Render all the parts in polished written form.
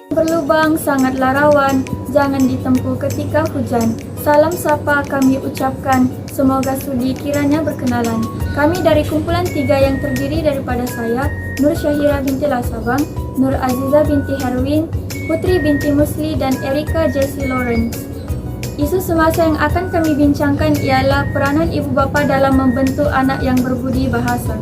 Berlubang sangatlah rawan, jangan ditempuh ketika hujan. Salam sapa kami ucapkan, semoga sudi kiranya berkenalan. Kami dari kumpulan 3 yang terdiri daripada saya, Nur Syahira binti Lasabang, Nur Aziza binti Herwin, Putri binti Musli, dan Erika Jessie Lawrence. Isu semasa yang akan kami bincangkan ialah peranan ibu bapa dalam membentuk anak yang berbudi bahasa.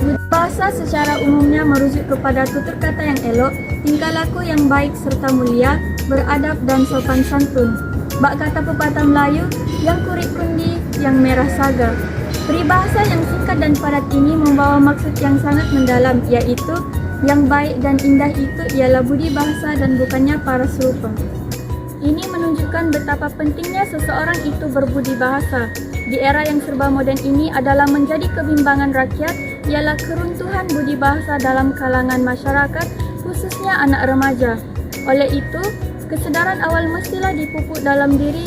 Budi bahasa secara umumnya merujuk kepada tutur kata yang elok, tingkah laku yang baik serta mulia, beradab dan sopan santun. Bak kata pepatah Melayu, yang kurik kundi, yang merah saga. Peribahasa yang singkat dan padat ini membawa maksud yang sangat mendalam, iaitu yang baik dan indah itu ialah budi bahasa dan bukannya para serupa. Ini menunjukkan betapa pentingnya seseorang itu berbudi bahasa. Di era yang serba moden ini adalah menjadi kebimbangan rakyat, ialah keruntuhan budi bahasa dalam kalangan masyarakat, khususnya anak remaja. Oleh itu, kesedaran awal mestilah dipupuk dalam diri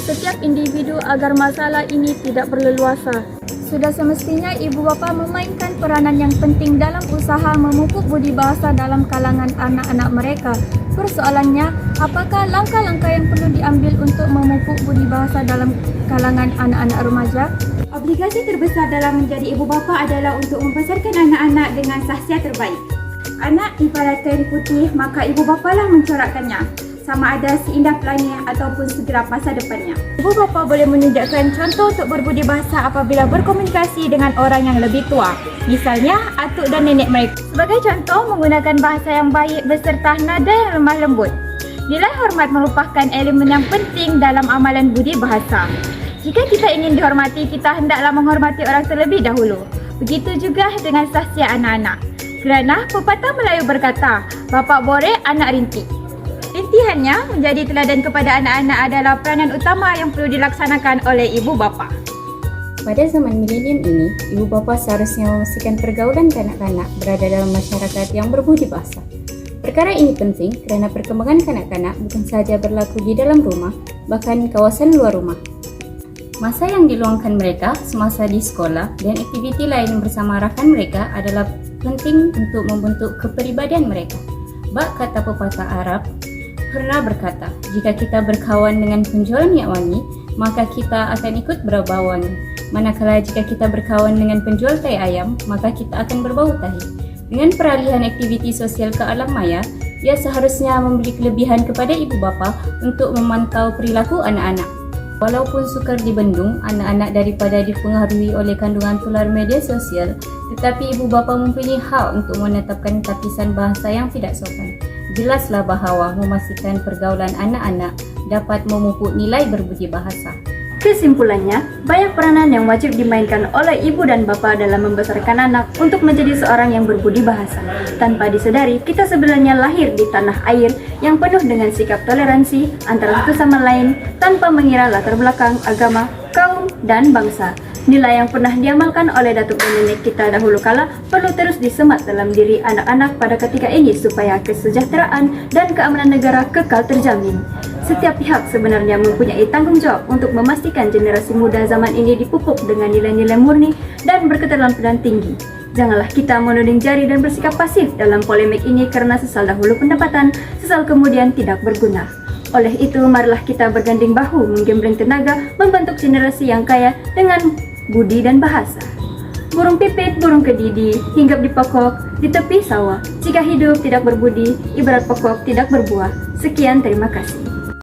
setiap individu agar masalah ini tidak berleluasa. Sudah semestinya ibu bapa memainkan peranan yang penting dalam usaha memupuk budi bahasa dalam kalangan anak-anak mereka. Persoalannya, apakah langkah-langkah yang perlu diambil untuk memupuk budi bahasa dalam kalangan anak-anak remaja? Obligasi terbesar dalam menjadi ibu bapa adalah untuk membesarkan anak-anak dengan sahsiat terbaik. Anak ibarat kain putih, maka ibu bapalah mencorakkannya, sama ada seindah pelangi ataupun segelap masa depannya. Ibu bapa boleh menunjukkan contoh untuk berbudi bahasa apabila berkomunikasi dengan orang yang lebih tua, misalnya atuk dan nenek mereka. Sebagai contoh, menggunakan bahasa yang baik beserta nada yang lemah lembut. Nilai hormat merupakan elemen yang penting dalam amalan budi bahasa. Jika kita ingin dihormati, kita hendaklah menghormati orang terlebih dahulu. Begitu juga dengan sahsiat anak-anak. Kerana pepatah Melayu berkata, bapak borek, anak rintik. Rintihannya, menjadi teladan kepada anak-anak adalah peranan utama yang perlu dilaksanakan oleh ibu bapa. Pada zaman milenium ini, ibu bapa seharusnya memastikan pergaulan kanak-kanak berada dalam masyarakat yang berbudi bahasa. Perkara ini penting kerana perkembangan kanak-kanak bukan sahaja berlaku di dalam rumah, bahkan kawasan luar rumah. Masa yang diluangkan mereka semasa di sekolah dan aktiviti lain bersama rakan mereka adalah penting untuk membentuk kepribadian mereka. Bak kata pepatah Arab pernah berkata, jika kita berkawan dengan penjual minyak wangi, maka kita akan ikut berbau wangi. Manakala jika kita berkawan dengan penjual tai ayam, maka kita akan berbau tahi. Dengan peralihan aktiviti sosial ke alam maya, ia seharusnya memberi kelebihan kepada ibu bapa untuk memantau perilaku anak-anak. Walaupun sukar dibendung anak-anak daripada dipengaruhi oleh kandungan tular media sosial, tetapi ibu bapa mempunyai hak untuk menetapkan tapisan bahasa yang tidak sopan. Jelaslah bahawa memastikan pergaulan anak-anak dapat memupuk nilai berbudi bahasa. Kesimpulannya, banyak peranan yang wajib dimainkan oleh ibu dan bapa dalam membesarkan anak untuk menjadi seorang yang berbudi bahasa. Tanpa disedari, kita sebenarnya lahir di tanah air yang penuh dengan sikap toleransi antara satu sama lain tanpa mengira latar belakang, agama, kaum, dan bangsa. Nilai yang pernah diamalkan oleh datuk dan nenek kita dahulu kala perlu terus disemat dalam diri anak-anak pada ketika ini supaya kesejahteraan dan keamanan negara kekal terjamin. Setiap pihak sebenarnya mempunyai tanggung jawab untuk memastikan generasi muda zaman ini dipupuk dengan nilai-nilai murni dan berketeladanan tinggi. Janganlah kita menuding jari dan bersikap pasif dalam polemik ini kerana sesal dahulu pendapatan, sesal kemudian tidak berguna. Oleh itu, marilah kita berganding bahu menggembleng tenaga membentuk generasi yang kaya dengan budi dan bahasa. Burung pipit, burung kedidi, hinggap di pokok, di tepi sawah. Jika hidup tidak berbudi, ibarat pokok tidak berbuah. Sekian, terima kasih.